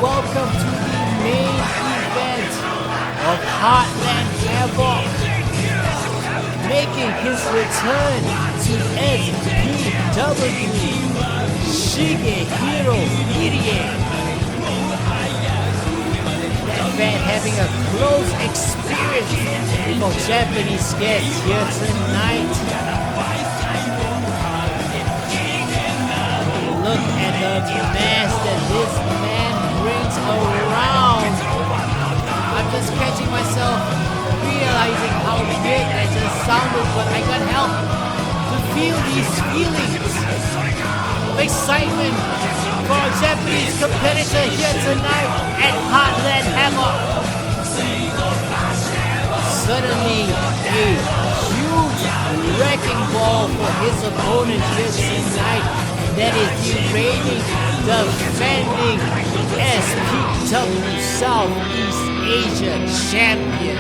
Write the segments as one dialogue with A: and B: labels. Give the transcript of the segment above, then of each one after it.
A: welcome to the main event of Heartland Havoc. Making his return to SPW, Shigehiro Irie. That fan having a close experience with our Japanese guests here tonight. Look at the mass that this man brings around. I'm just catching myself realizing how big that just sounded, but I can't help to feel these feelings of excitement for our Japanese competitor here tonight at Heartland Havoc. Suddenly, a huge wrecking ball for his opponent here tonight. That is the reigning, defending SPW Southeast Asia champion.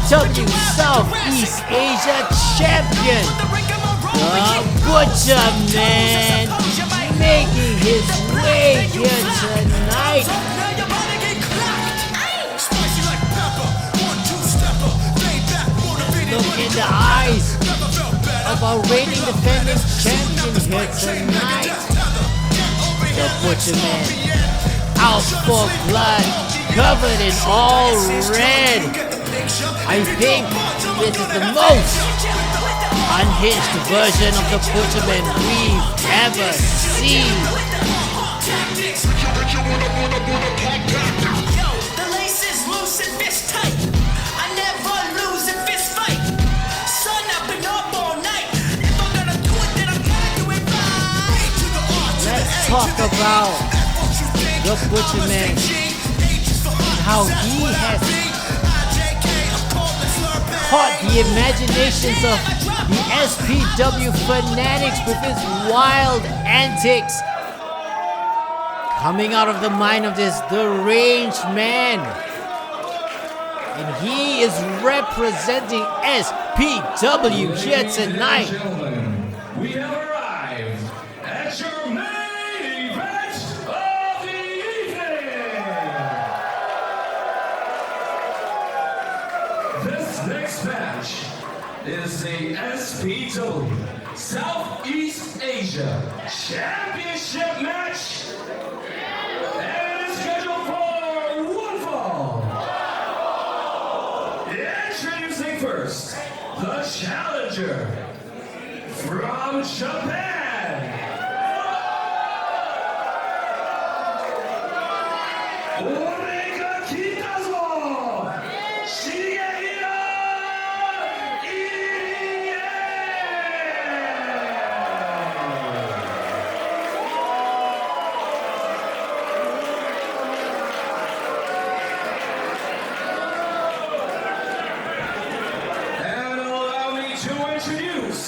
A: SPW Southeast Asia champion, the Butcherman, making his way here tonight. Look in the eyes of our reigning defending champion here tonight. The Butcherman, out for blood, covered in all red. I think this is the most unhinged version of the Butcherman we've ever seen.
B: The lace is loose and fist tight. I never lose a fist fight. Son, I've been up all night. If I'm gonna do it, then I'm gonna do it right.
A: Let's talk about the Butcherman and how he has caught the imaginations of the SPW fanatics with his wild antics. Coming out of the mind of this deranged man. And he is representing SPW here tonight.
C: We have arrived at your main event of the evening. This next match is the SPW Southeast Asia Championship match. And it is scheduled for one fall. Introducing first, the challenger from Japan. Omega Kitazo, Shigehiro Irie. And allow me to introduce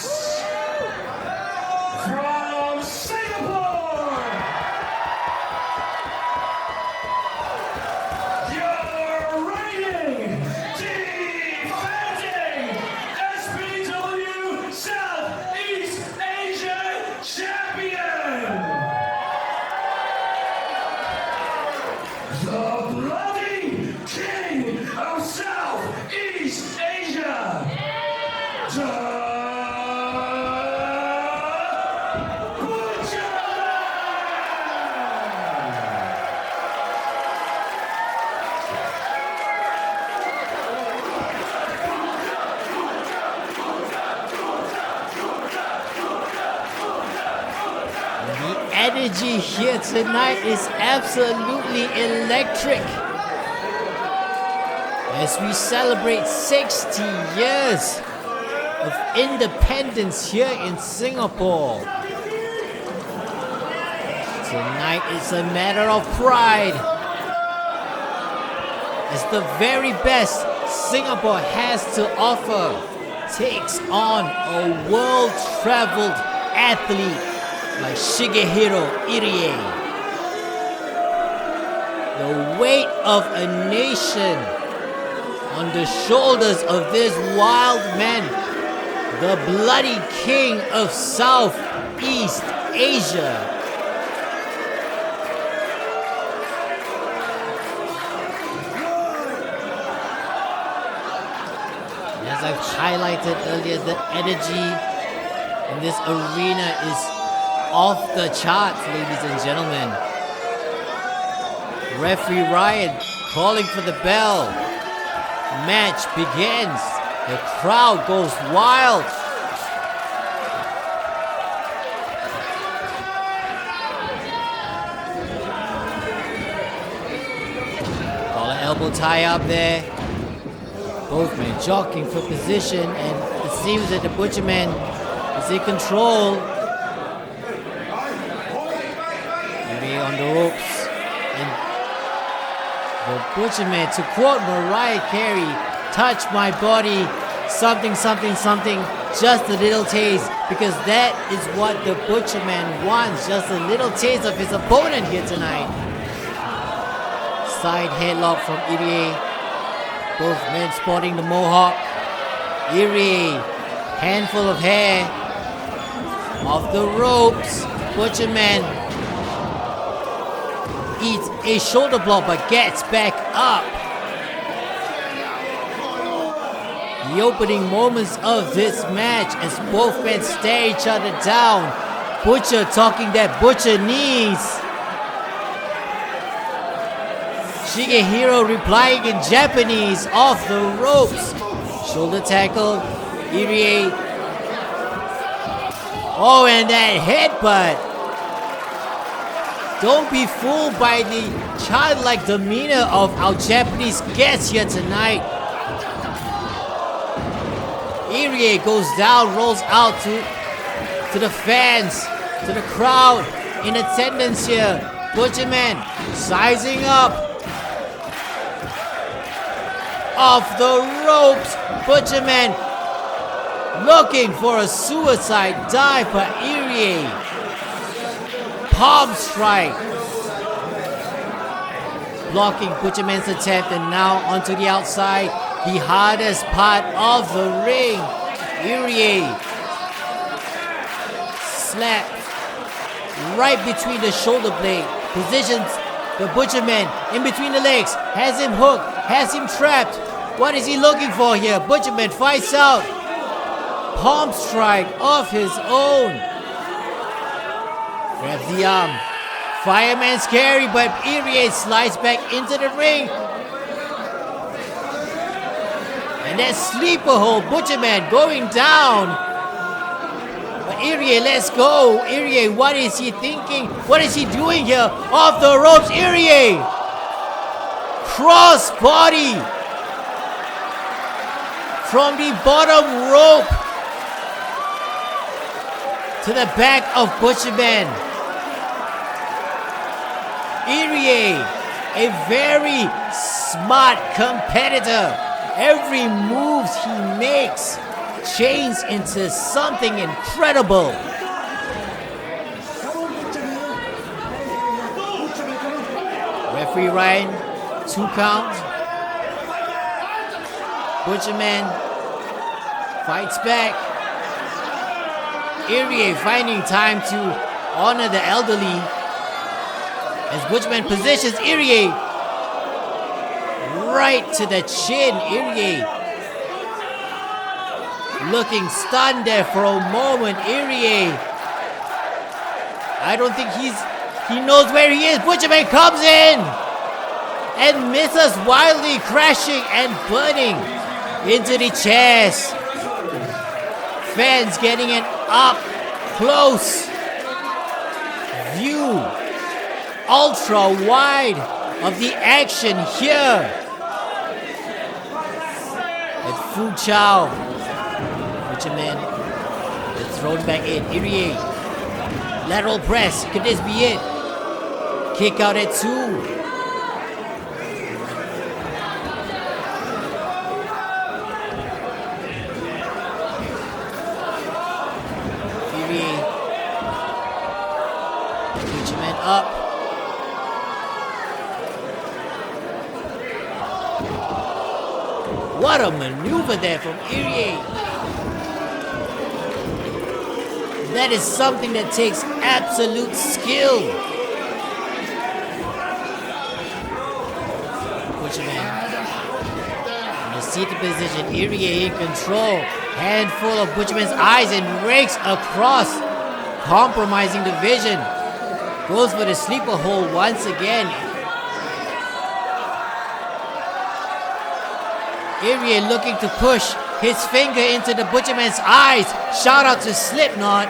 A: energy here tonight is absolutely electric. As we celebrate 60 years of independence here in Singapore. Tonight is a matter of pride. As the very best Singapore has to offer takes on a world-traveled athlete like Shigehiro Irie. The weight of a nation on the shoulders of this wild man, the bloody king of Southeast Asia. As I've highlighted earlier, the energy in this arena is off the charts, ladies and gentlemen. Referee Ryan calling for the bell. Match begins. The crowd goes wild. Collar elbow tie up there. Both men jockeying for position, and it seems that the Butcherman is in control. Maybe on the ropes. And the Butcherman, to quote Mariah Carey, touch my body, something, something, something, just a little taste, because that is what the Butcherman wants, just a little taste of his opponent here tonight. Side headlock from Irie. Both men sporting the mohawk. Irie, handful of hair. Off the ropes. Butcherman eats a shoulder block but gets back up. The opening moments of this match as both men stare each other down. Butcher talking that Butcher knees. Shigehiro replying in Japanese off the ropes. Shoulder tackle. Irie. Oh, and that headbutt. Don't be fooled by the childlike demeanor of our Japanese guests here tonight. Irie goes down, rolls out to the fans, to the crowd in attendance here. Butcherman sizing up. Off the ropes, Butcherman looking for a suicide dive, but Irie palm strike, blocking Butcherman's attempt, and now onto the outside, the hardest part of the ring. Irie slapped right between the shoulder blade, positions the Butcherman in between the legs, has him hooked, has him trapped. What is he looking for here? Butcherman fights out. Palm strike of his own. Grabs the arm. Fireman's carry, but Irie slides back into the ring. And that sleeper hold, Butcherman going down. But Irie, let's go. Irie, what is he thinking? What is he doing here? Off the ropes, Irie. Cross body. From the bottom rope to the back of Butcherman. Irie, a very smart competitor. Every move he makes changes into something incredible. Referee Ryan, 2 count. Butcherman fights back. Irie finding time to honor the elderly as Butcherman positions Irie right to the chin. Irie looking stunned there for a moment. Irie, I don't think he knows where he is. Butcherman comes in and misses wildly, crashing and burning into the chairs. Fans getting an up close view ultra wide of the action here at Fu Chao. Butcherman is thrown back in. Irie. Lateral press. Could this be it? Kick out at 2. Irie. Butcherman up. What a maneuver there from Irie. That is something that takes absolute skill. Butcherman in the seated position. Irie in control. Handful of Butcherman's eyes and rakes across, compromising the vision. Goes for the sleeper hold once again. Irie looking to push his finger into the Butcherman's eyes. Shout out to Slipknot.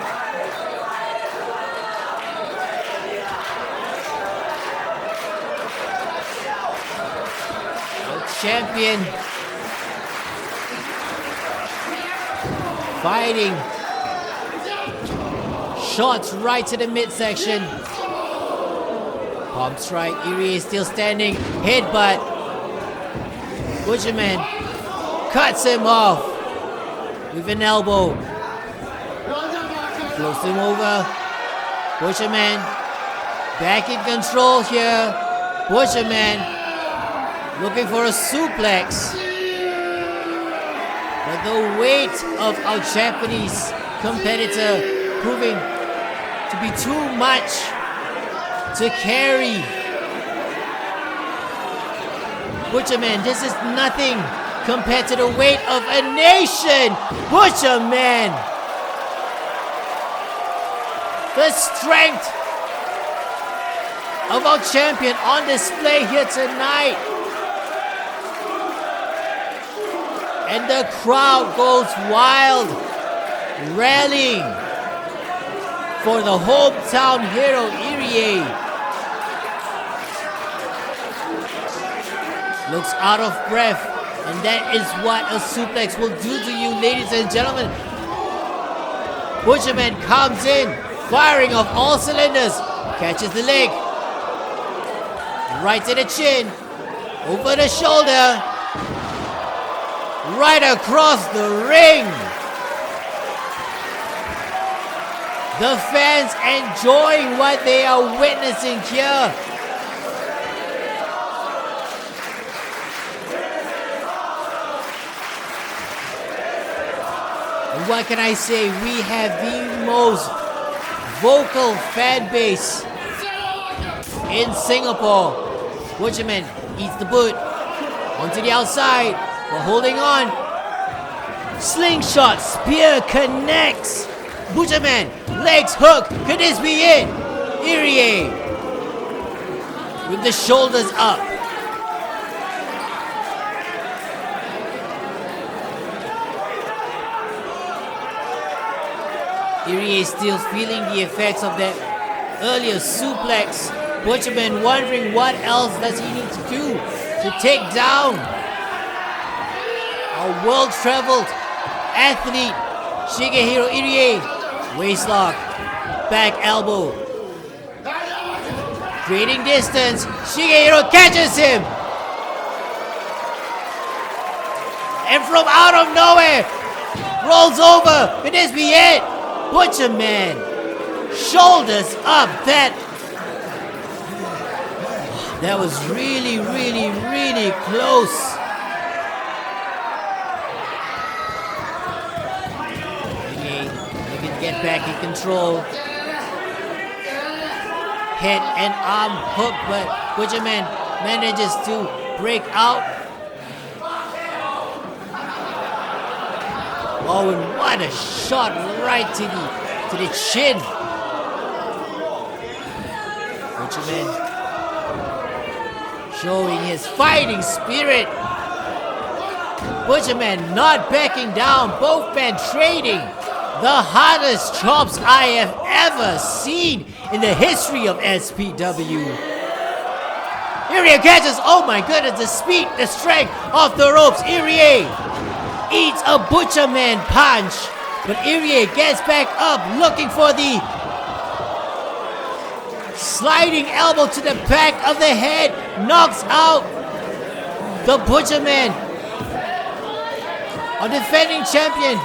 A: Our champion fighting. Shots right to the midsection. Palm strike. Irie is still standing. Headbutt. Butcherman cuts him off with an elbow. Floats him over. Butcherman back in control here. Butcherman looking for a suplex. But the weight of our Japanese competitor proving to be too much to carry. Butcherman, this is nothing compared to the weight of a nation. Butcherman. The strength of our champion on display here tonight. And the crowd goes wild, rallying for the hometown hero, Irie. Looks out of breath, and that is what a suplex will do to you, ladies and gentlemen. Butcherman comes in, firing off all cylinders, catches the leg, right to the chin, over the shoulder, right across the ring. The fans enjoying what they are witnessing here. And what can I say? We have the most vocal fan base in Singapore. Butcherman eats the boot onto the outside, but holding on. Slingshot spear connects. Butcherman legs hook. Could this be it? Irie with the shoulders up. Irie is still feeling the effects of that earlier suplex. Butcherman wondering what else does he need to do to take down our world-traveled athlete, Shigehiro Irie. Waistlock, back elbow. Creating distance, Shigehiro catches him. And from out of nowhere, rolls over. Could this be it? Butcherman, shoulders up. That was really, really, really close. Get back in control. Head and arm hook, but Butcherman manages to break out. Oh, and what a shot right to the chin. Butcherman showing his fighting spirit. Butcherman not backing down. Both men trading the hardest chops I have ever seen in the history of SPW. Irie catches. Oh my goodness, the speed, the strength of the ropes. Irie eats a Butcherman punch. But Irie gets back up looking for the sliding elbow to the back of the head. Knocks out the Butcherman. A defending champion.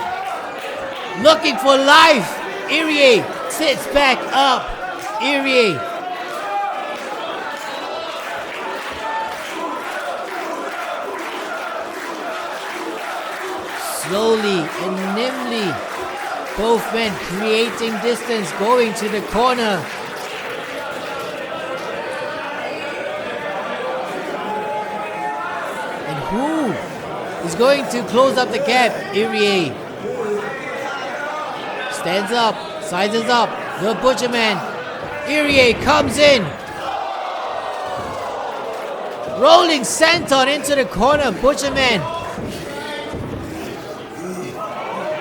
A: Looking for life. Irie sits back up. Irie slowly and nimbly, both men creating distance, going to the corner. And who is going to close up the gap? Irie stands up, sizes up, the Butcherman. Irie comes in. Rolling senton into the corner, Butcherman.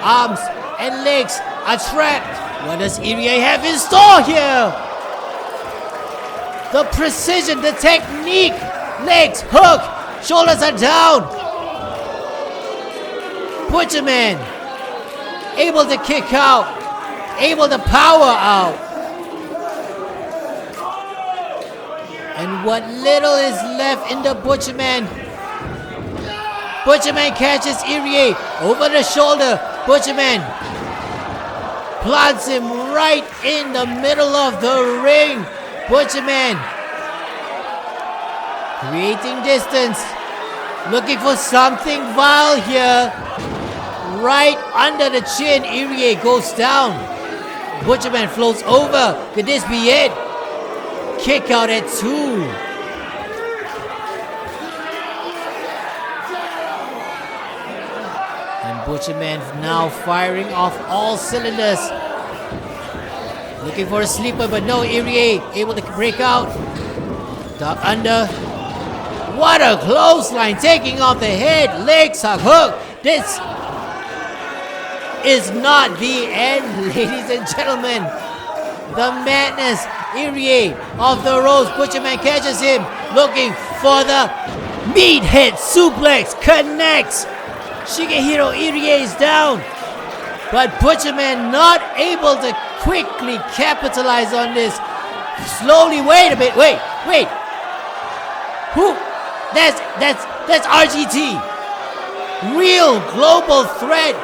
A: Arms and legs are trapped. What does Irie have in store here? The precision, the technique. Legs, hook, shoulders are down. Butcherman able to kick out, able to power out. And what little is left in the Butcherman. Butcherman catches Irie over the shoulder. Butcherman plants him right in the middle of the ring. Butcherman creating distance, looking for something vile here. Right under the chin, Irie goes down. Butcherman floats over. Could this be it? Kick out at 2. Butcherman now firing off all cylinders. Looking for a sleeper, but no, Irie able to break out. Duck under. What a clothesline, taking off the head. Legs are hooked. This is not the end, ladies and gentlemen. The madness. Irie off the ropes. Butcherman catches him. Looking for the meathead suplex. Connects. Shigehiro Irie is down, but Butcherman not able to quickly capitalize on this. Slowly, wait a bit, wait. Who? That's RGT. Real global threat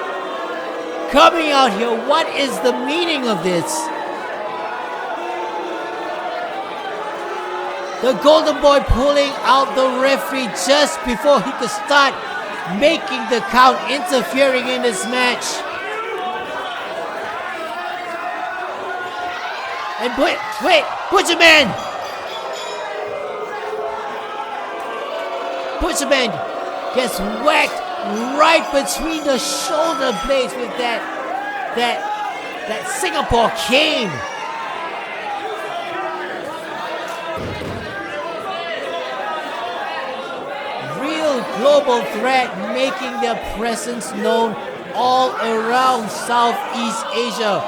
A: coming out here. What is the meaning of this? The Golden Boy pulling out the referee just before he could start making the count, interfering in this match. And wait, Butcherman gets whacked right between the shoulder blades with that Singapore cane. Global threat making their presence known all around Southeast Asia.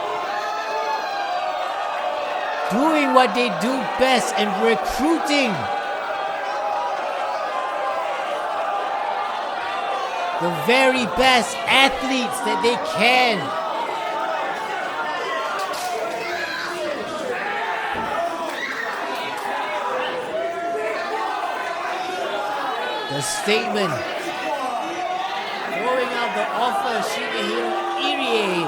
A: Doing what they do best and recruiting the very best athletes that they can. The statement throwing out the offer, Shigehiro Irie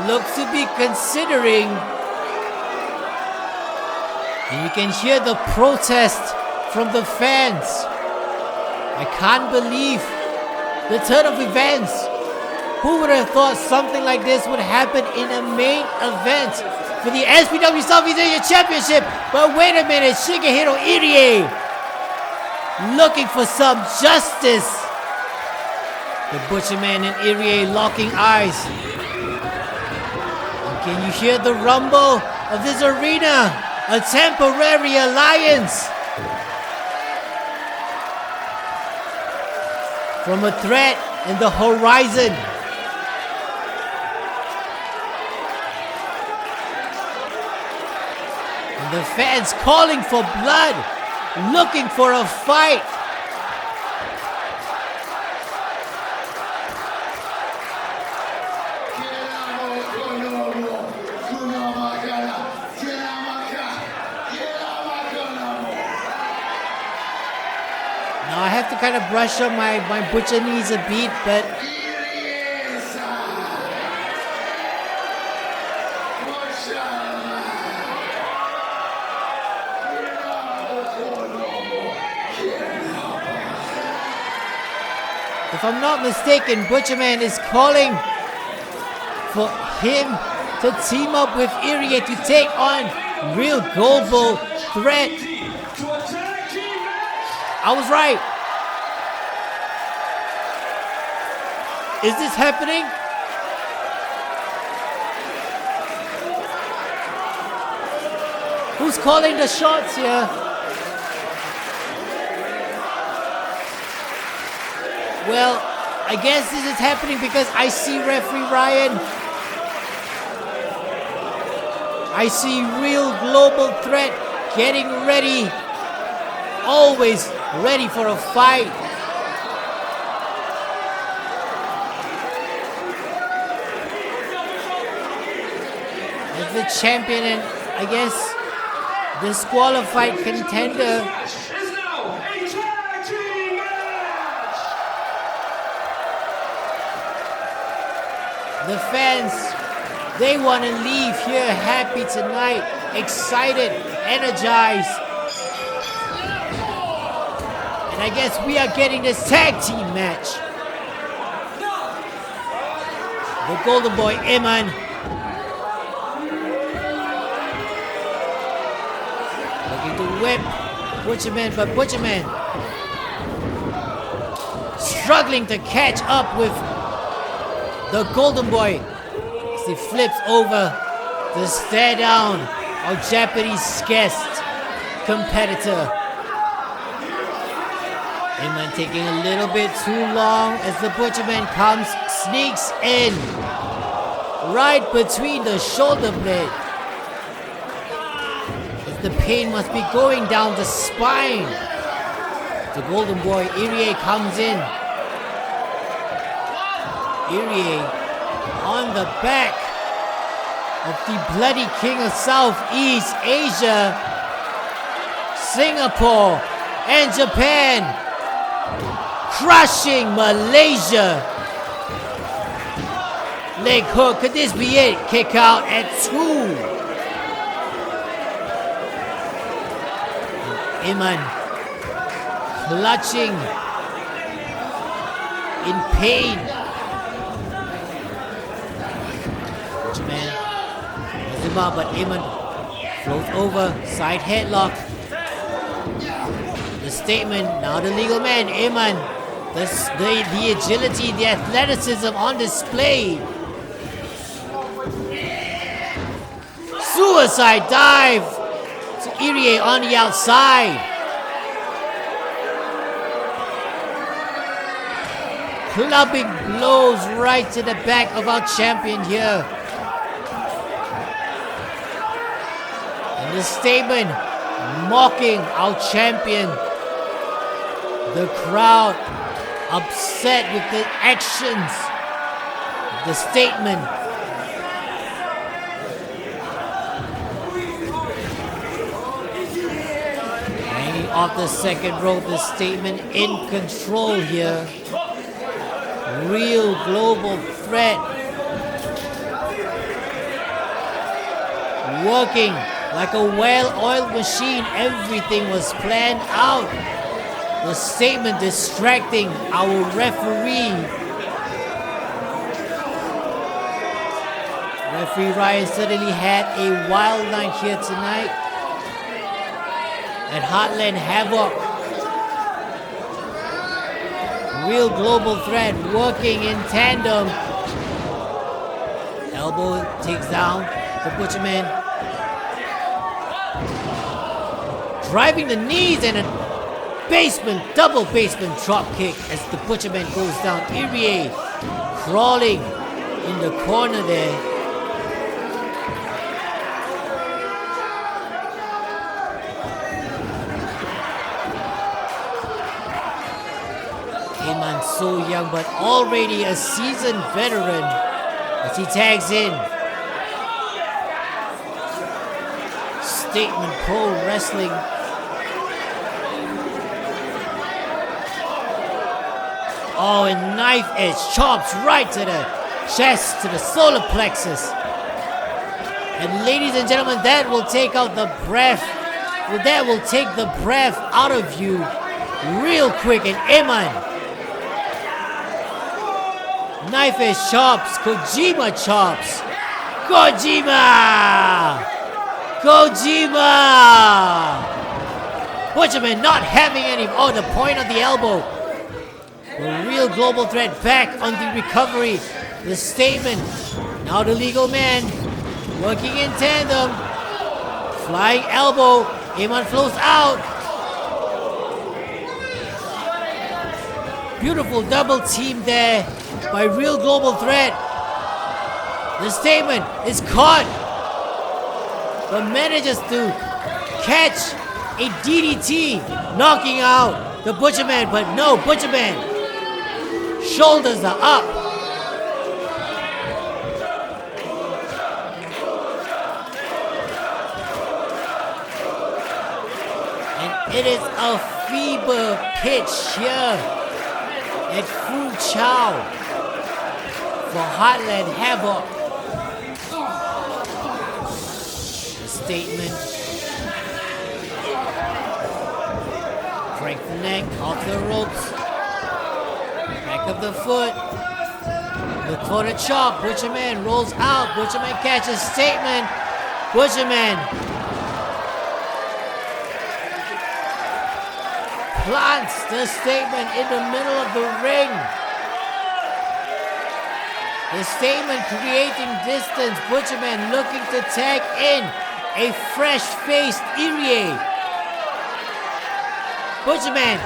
A: looks to be considering, and you can hear the protest from the fans. I can't believe the turn of events. Who would have thought something like this would happen in a main event for the SPW Southeast Asia Championship? But wait a minute, Shigehiro Irie looking for some justice. The Butcherman and Irie locking eyes. And can you hear the rumble of this arena? A temporary alliance. From a threat in the horizon. And The fans calling for blood, looking for a fight. Now I have to kind of brush up my butcher knees a bit, but if I'm not mistaken, Butcherman is calling for him to team up with Irie to take on real global threat. I was right. Is this happening? Who's calling the shots here? Well, I guess this is happening because I see referee Ryan. I see real global threat getting ready. Always ready for a fight. As the champion and I guess disqualified contender, the fans, they want to leave here happy tonight, excited, energized. And I guess we are getting this tag team match. The Golden Boy, Iman. Looking to whip Butcherman, but Butcherman struggling to catch up with the Golden Boy as he flips over to stare down our Japanese guest competitor. Iman taking a little bit too long as the Butcherman sneaks in right between the shoulder blade. As the pain must be going down the spine. The Golden Boy, Irie, comes in. Irie on the back of the bloody king of Southeast Asia, Singapore and Japan, crushing Malaysia. Leg hook, could this be it? Kick out at 2. Iman clutching in pain. Butcherman has him up, but Iman floats over, side headlock. The statement, now the legal man, Iman. The agility, the athleticism on display. Suicide dive to Irie on the outside. Clubbing blows right to the back of our champion here. And the statement mocking our champion. The crowd upset with the actions, the statement. Hanging off the second rope, the statement in control here. Real global threat. Working like a well-oiled machine, everything was planned out. The statement distracting our referee. Referee Ryan certainly had a wild night here tonight at Heartland Havoc. Real global threat working in tandem. Elbow takes down the Butcherman. Driving the knees and a double basement drop kick as the Butcherman goes down. Irie crawling in the corner there. Iman so young but already a seasoned veteran as he tags in. Statement Pro Wrestling. Oh, and knife edge chops right to the chest, to the solar plexus. And ladies and gentlemen, that will take out the breath. Well, that will take the breath out of you real quick. And Iman, knife edge chops, Kojima chops. Kojima! Butcherman not having any. Oh, the point of the elbow. The real global threat back on the recovery. The statement. Now the legal man working in tandem. Flying elbow. Iman flows out. Beautiful double team there by real global threat. The statement is caught. But manages to catch a DDT, knocking out the Butcherman. But no, Butcherman. Shoulders are up. And it is a fever pitch here at Fu Chow for Heartland Havoc. Statement. Break the neck, off the ropes. Back of the foot. Look for the chop. Butcherman rolls out. Butcherman catches. Statement. Butcherman plants the statement in the middle of the ring. The statement creating distance. Butcherman looking to tag in a fresh-faced Irie. Butcherman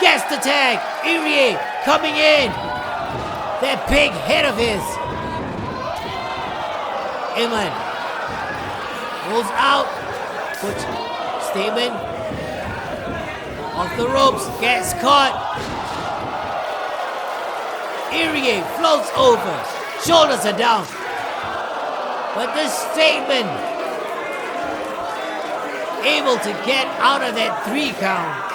A: gets the tag. Irie coming in. That big head of his. Iman rolls out. Statement off the ropes. Gets caught. Irie floats over. Shoulders are down. But this statement able to get out of that 3 count.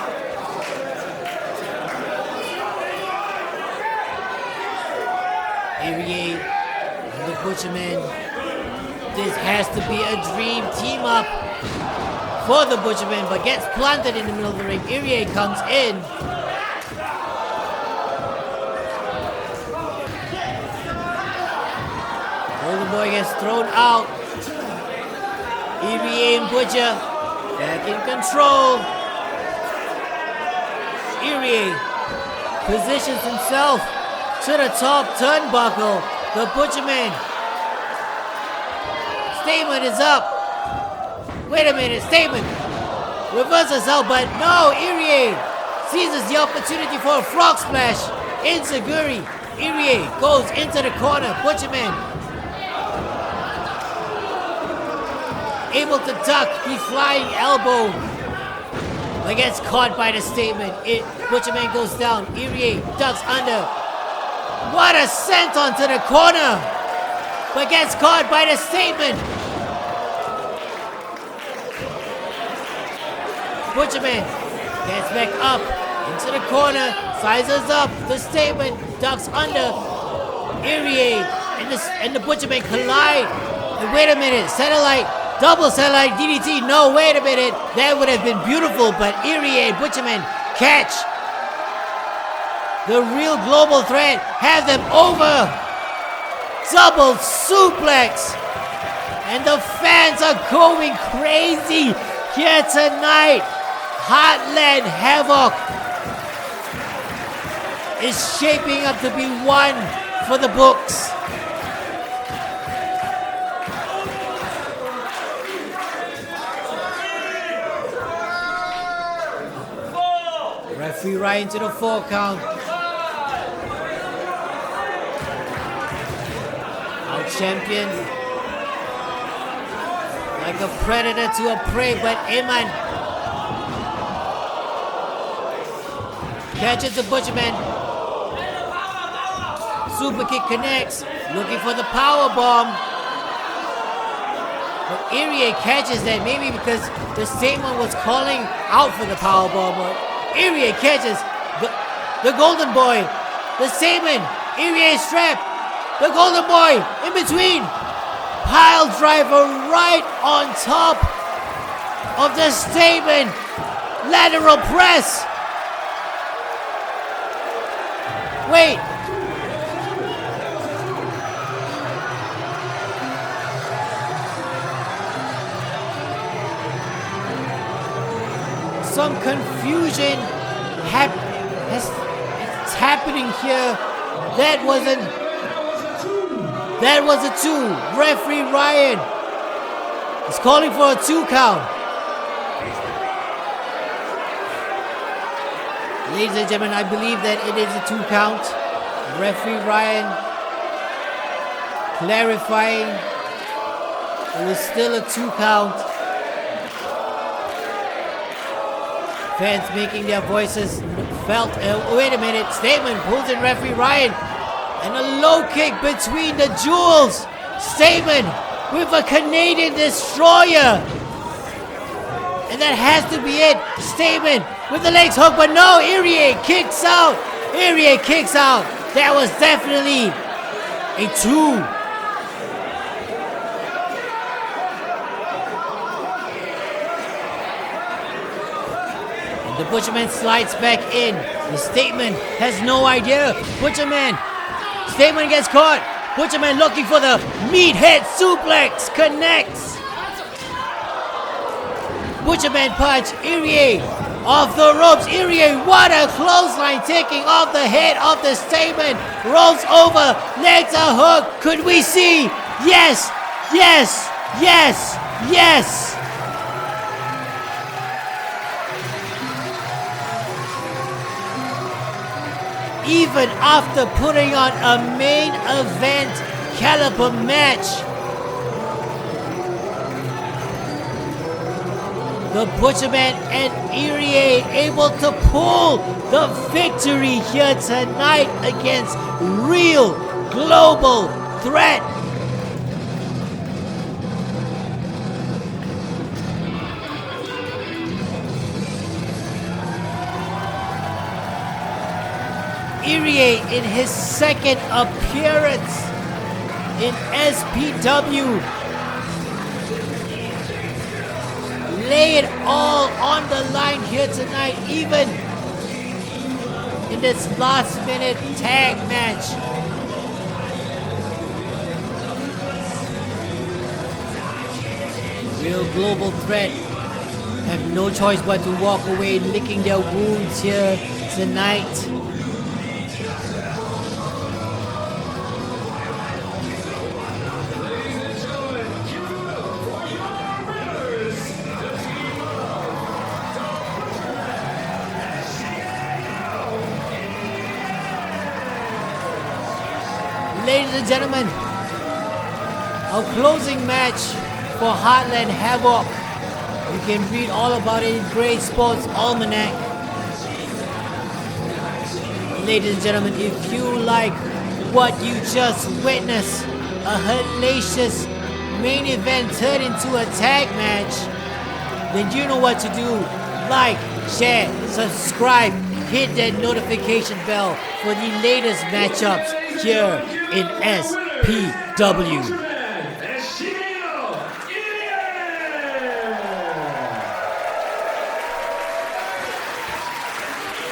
A: Irie and the Butcherman. This has to be a dream team up for the Butcherman, but gets planted in the middle of the ring. Irie comes in. Golden Boy gets thrown out. Irie and Butcher back in control. Irie positions himself to the top turnbuckle. The Butcherman. Statement is up. Wait a minute, Statement reverses out, but no, Irie seizes the opportunity for a frog splash. Enziguri. Irie goes into the corner. Butcherman able to duck the flying elbow, but gets caught by the Statement. Butcherman goes down. Irie ducks under. What a senton to the corner, but gets caught by the Statement. Butcherman gets back up into the corner, sizes up. The Statement ducks under. Irie and the Butcherman collide. And wait a minute, double satellite DDT. No, wait a minute. That would have been beautiful, but Irie and Butcherman catch. The real global threat have them over. Double suplex. And the fans are going crazy here tonight. Heartland Havoc is shaping up to be one for the books. Referee right into the 4 count. Our champion, like a predator to a prey, but Iman catches the Butcherman. super kick connects, looking for the power bomb. But Irie catches that, maybe because the statement was calling out for the power bomb. But Irie catches the Golden Boy, the statement. Irie strap, the Golden Boy in between. Pile driver right on top of the statement. Lateral press. Wait. Some confusion it's happening here. That was a 2. Referee Ryan is calling for a 2 count. Ladies and gentlemen, I believe that it is a 2 count. Referee Ryan clarifying it was still a 2 count. Fans making their voices felt. Wait a minute. Statement pulls in referee Ryan. And a low kick between the jewels. Statement with a Canadian destroyer. And that has to be it. Statement with the legs hook. But no, Irie kicks out. Irie kicks out. That was definitely a 2. The Butcherman slides back in. The Statement has no idea. Butcherman. Statement gets caught. Butcherman looking for the meathead suplex. Connects. Butcherman punch. Irie off the ropes. Irie, what a clothesline, taking off the head of the Statement. Rolls over. Legs are hooked. Could we see? Yes. Yes. Yes. Yes. Even after putting on a main event caliber match, the Butcherman and Irie able to pull the victory here tonight against real global threat. Irie in his second appearance in SPW. Lay it all on the line here tonight, even in this last minute tag match. Real global threat have no choice but to walk away licking their wounds here tonight. Ladies and gentlemen, our closing match for Heartland Havoc. You can read all about it in Great Sports Almanac. Ladies and gentlemen, if you like what you just witnessed, a hellacious main event turned into a tag match, then you know what to do. Like, share, subscribe, hit that notification bell for the latest matchups here in SPW.